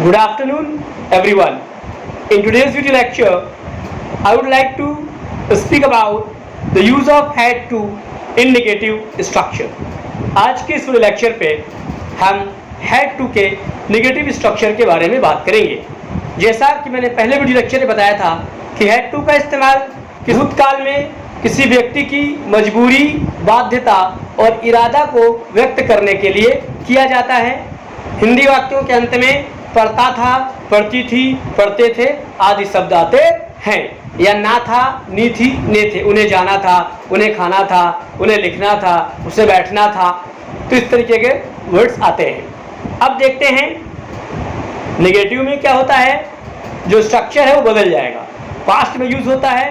Good afternoon, everyone. In today's video lecture, I would like to speak about the use of had to in negative structure. आज के इस video lecture पे हम had to के negative structure के बारे में बात करेंगे। जैसा कि मैंने पहले वीडियो लेक्चर में बताया था कि had to का इस्तेमाल कि भूतकाल में किसी व्यक्ति की मजबूरी, बाध्यता और इरादा को व्यक्त करने के लिए किया जाता है। हिंदी वाक्यों के अंत में पढ़ता था, पढ़ती थी, पढ़ते थे आदि शब्द आते हैं। या ना था, नी थी, ने थे, उन्हें जाना था, उन्हें खाना था, उन्हें लिखना था, उसे बैठना था, तो इस तरीके के वर्ड्स आते हैं। अब देखते हैं नेगेटिव में क्या होता है। जो स्ट्रक्चर है वो बदल जाएगा। पास्ट में यूज होता है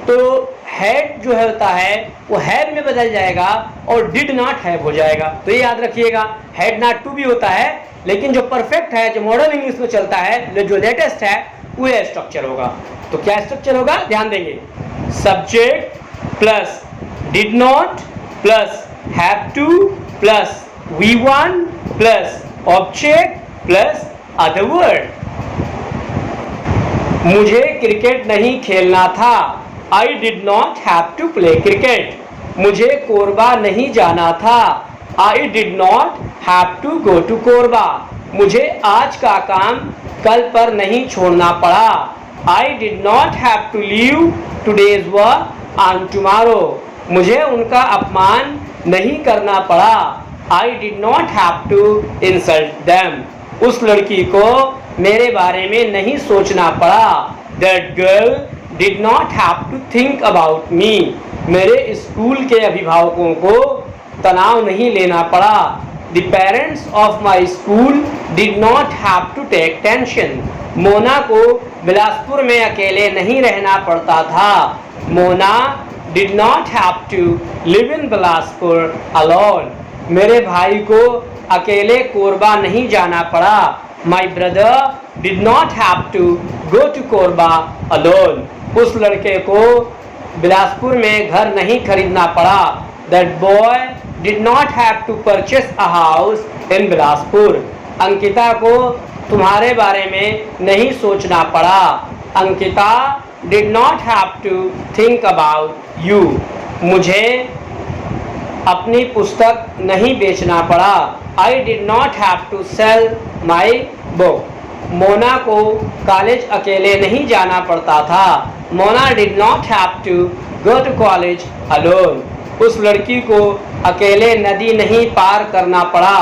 तो हैड जो है होता है वो हैड में बदल जाएगा और डिड नॉट हैव हो जाएगा। तो ये याद रखिएगा, हैड नॉट टू भी होता है, लेकिन जो परफेक्ट है, जो मॉडर्न इंग्लिश में चलता है, जो लेटेस्ट है, वो ये स्ट्रक्चर होगा। तो क्या स्ट्रक्चर होगा, ध्यान देंगे। Subject plus did not plus have to plus V one plus object plus other word. मुझे क्रिकेट नहीं खेलना था, I did not have to play cricket. मुझे कोरबा नहीं जाना था, I did not have to go to Korba. मुझे आज का काम कल पर नहीं छोड़ना पड़ा, I did not have to leave today's work on tomorrow. मुझे उनका अपमान नहीं करना पड़ा, I did not have to insult them. उस लड़की को मेरे बारे में नहीं सोचना पड़ा, that girl did not have to think about me. मेरे स्कूल के अभिभावकों को तनाव नहीं लेना पड़ा, the parents of my school did not have to take tension. Mona को बिलासपुर में अकेले नहीं रहना पड़ता था, Mona did not have to live in Bilaspur alone. मेरे भाई को अकेले कोरबा नहीं जाना पड़ा, my brother did not have to go to Korba alone. उस लड़के को बिलासपुर में घर नहीं खरीदना पड़ा, that boy did not have to purchase a house in Bilaspur. Ankita को तुम्हारे बारे में नहीं सोचना पड़ा, Ankita did not have to think about you. मुझे अपनी पुस्तक नहीं बेचना पड़ा, I did not have to sell my book. Mona को कॉलेज अकेले नहीं जाना पड़ता था, Mona did not have to go to college alone. उस लड़की को अकेले नदी नहीं पार करना पड़ा,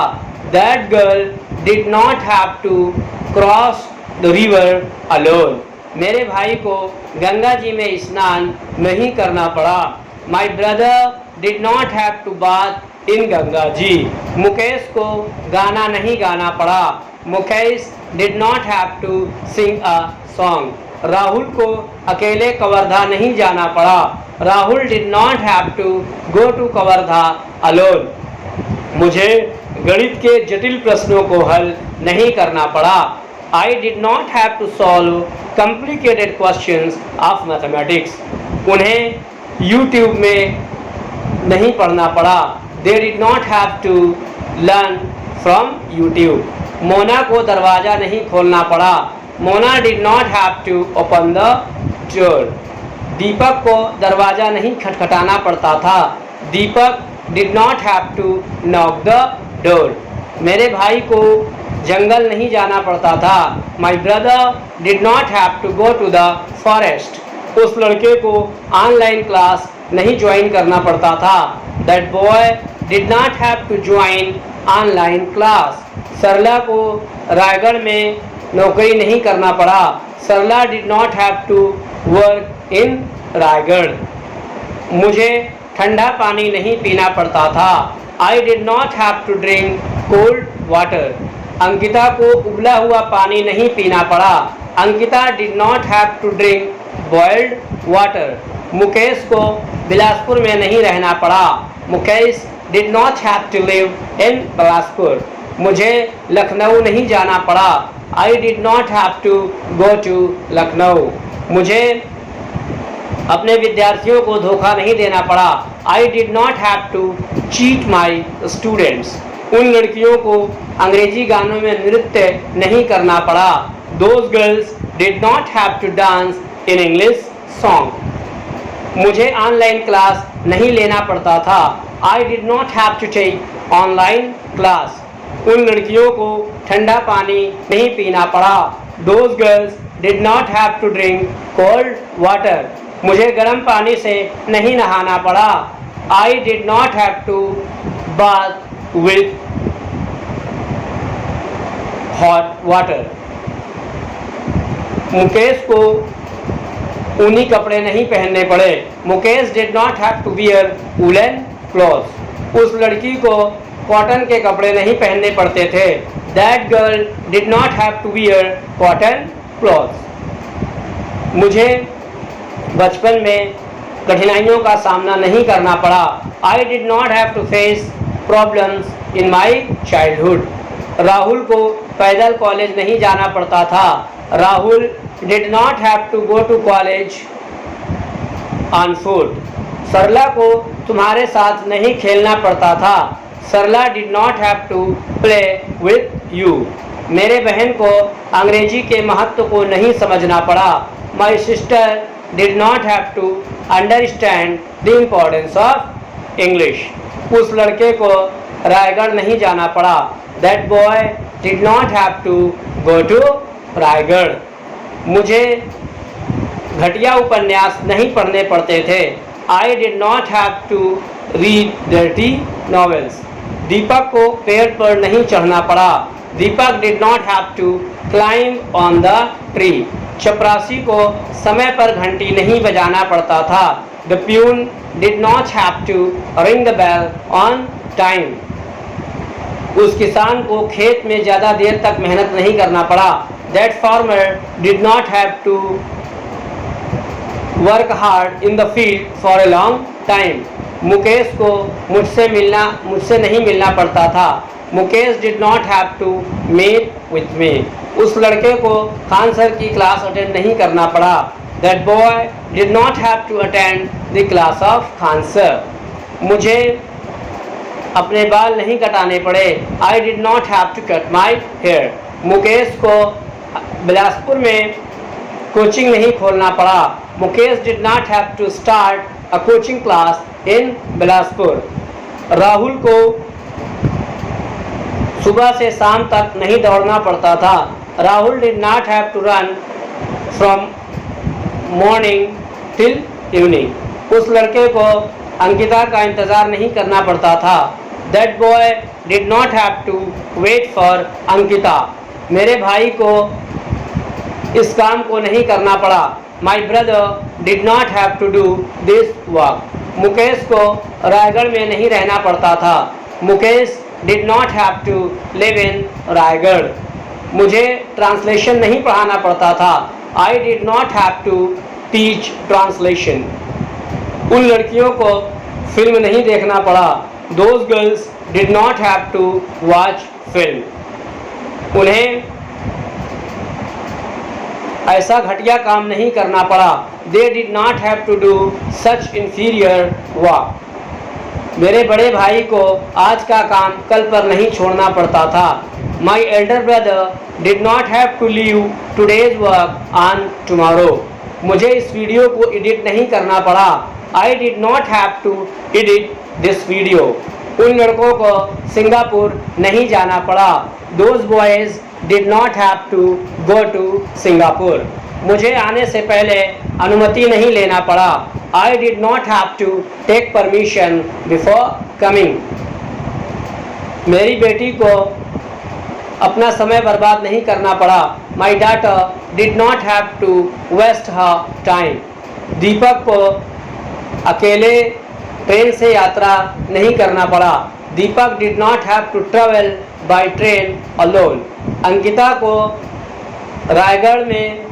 that girl did not have to cross the river alone. मेरे भाई को गंगा जी में स्नान नहीं करना पड़ा, my brother did not have to bath in Ganga ji. Mukesh को गाना नहीं गाना पड़ा, Mukesh did not have to sing a song. Rahul को अकेले कवर्धा नहीं जाना पड़ा, Rahul did not have to go to Kawardha alone. मुझे गणित के जटिल प्रश्नों को हल नहीं करना पड़ा, I did not have to solve complicated questions of mathematics. उन्हें यूट्यूब में नहीं पढ़ना पड़ा, they did not have to learn from YouTube. Mona को दरवाज़ा नहीं खोलना पड़ा, Mona did not have to open the door. Deepak को दरवाज़ा नहीं खटखटाना पड़ता था, Deepak did not have to knock the door. मेरे भाई को जंगल नहीं जाना पड़ता था, my brother did not have to go to the forest. उस लड़के को ऑनलाइन क्लास नहीं ज्वाइन करना पड़ता था, that boy did not have to join online class. Sarla को रायगढ़ में नौकरी नहीं करना पड़ा, Sarla did not have to work in Raigarh. मुझे ठंडा पानी नहीं पीना पड़ता था, I did not have to drink cold water. Ankita को उबला हुआ पानी नहीं पीना पड़ा, Ankita did not have to drink boiled water. Mukesh को बिलासपुर में नहीं रहना पड़ा, Mukesh did not have to live in Bilaspur. मुझे लखनऊ नहीं जाना पड़ा, I did not have to go to Lucknow. मुझे अपने विद्यार्थियों को धोखा नहीं देना पड़ा, I did not have to cheat my students. उन लड़कियों को अंग्रेजी गानों में नृत्य नहीं करना पड़ा। Those girls did not have to dance in English song. मुझे ऑनलाइन क्लास नहीं लेना पड़ता था। I did not have to take online class. उन लड़कियों को ठंडा पानी नहीं पीना पड़ा। Those girls did not have to drink cold water. मुझे गर्म पानी से नहीं नहाना पड़ा। I did not have to bath with hot water. Mukesh को ऊनी कपड़े नहीं पहनने पड़े। Mukesh did not have to wear woolen clothes. उस लड़की को कॉटन के कपड़े नहीं पहनने पड़ते थे। That girl did not have to wear cotton clothes. मुझे बचपन में कठिनाइयों का सामना नहीं करना पड़ा। I did not have to face problems in my childhood. Rahul को पैदल कॉलेज नहीं जाना पड़ता था। Rahul did not have to go to college on foot. सरला को तुम्हारे साथ नहीं खेलना पड़ता था। सरला did not have to play with you. मेरे बहन को अंग्रेजी के महत्व को नहीं समझना पड़ा। My sister did not have to understand the importance of English. उस लड़के को रायगढ़ नहीं जाना पड़ा। That boy did not have to go to Raigarh. मुझे घटिया उपन्यास नहीं पढ़ने पड़ते थे। I did not have to read dirty novels. दीपक को पेड़ पर नहीं चढ़ना पड़ा। दीपक did not have to climb on the tree. चपरासी को समय पर घंटी नहीं बजाना पड़ता था। The peon did not have to ring the bell on time. उस किसान को खेत में ज़्यादा देर तक मेहनत नहीं करना पड़ा। That farmer did not have to work hard in the field for a long time. Mukesh को मुझसे नहीं मिलना पड़ता था। Mukesh did not have to meet with me. उस लड़के को खान सर की क्लास अटेंड नहीं करना पड़ा। That boy did not have to attend the class of Khan sir. मुझे अपने बाल नहीं कटाने पड़े। I did not have to cut my hair. Mukesh को बिलासपुर में कोचिंग नहीं खोलना पड़ा। Mukesh did not have to start a coaching class in Bilaspur. Rahul को सुबह से शाम तक नहीं दौड़ना पड़ता था। Rahul did not have to run from morning till evening. उस लड़के को अंकिता का इंतज़ार नहीं करना पड़ता था। That boy did not have to wait for Ankita. मेरे भाई को इस काम को नहीं करना पड़ा। My brother did not have to do this work. Mukesh को रायगढ़ में नहीं रहना पड़ता था। Mukesh did not have to live in Raigarh. मुझे ट्रांसलेशन नहीं पढ़ाना पड़ता था। I did not have to teach translation. उन लड़कियों को फिल्म नहीं देखना पड़ा। Those girls did not have to watch film. उन्हें ऐसा घटिया काम नहीं करना पड़ा। They did not have to do such inferior work. मेरे बड़े भाई को आज का काम कल पर नहीं छोड़ना पड़ता था। My elder brother did not have to leave today's work on tomorrow. मुझे इस वीडियो को एडिट नहीं करना पड़ा। I did not have to edit this video. उन लड़कों को सिंगापुर नहीं जाना पड़ा। Those boys did not have to go to Singapore. मुझे आने से पहले अनुमति नहीं लेना पड़ा। I did not have to take permission before coming. मेरी बेटी को अपना समय बर्बाद नहीं करना पड़ा। My daughter did not have to waste her time. दीपक को अकेले ट्रेन से यात्रा नहीं करना पड़ा। दीपक did not have to travel by train alone. Ankita को रायगढ़ में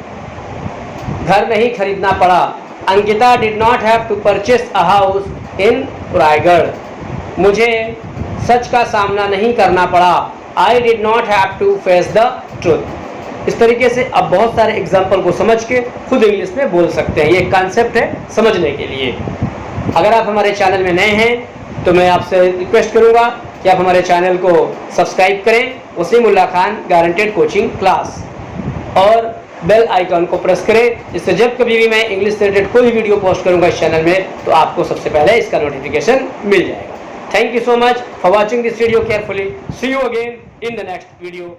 घर नहीं खरीदना पड़ा। Ankita did not have to purchase a house in Raigarh. मुझे सच का सामना नहीं करना पड़ा। I did not have to face the truth. इस तरीके से आप बहुत सारे एग्जाम्पल को समझ के खुद इंग्लिश में बोल सकते हैं। ये कॉन्सेप्ट है समझने के लिए। अगर आप हमारे चैनल में नए हैं तो मैं आपसे रिक्वेस्ट करूंगा कि आप हमारे चैनल को सब्सक्राइब करें, वसीमुल्लाह खान गारंटेड कोचिंग क्लास, और बेल आइकन को प्रेस करें, जिससे जब कभी भी मैं इंग्लिश से रिलेटेड कोई वीडियो पोस्ट करूंगा इस चैनल में तो आपको सबसे पहले इसका नोटिफिकेशन मिल जाएगा। Thank you so much for watching this video carefully. See you again in the next video.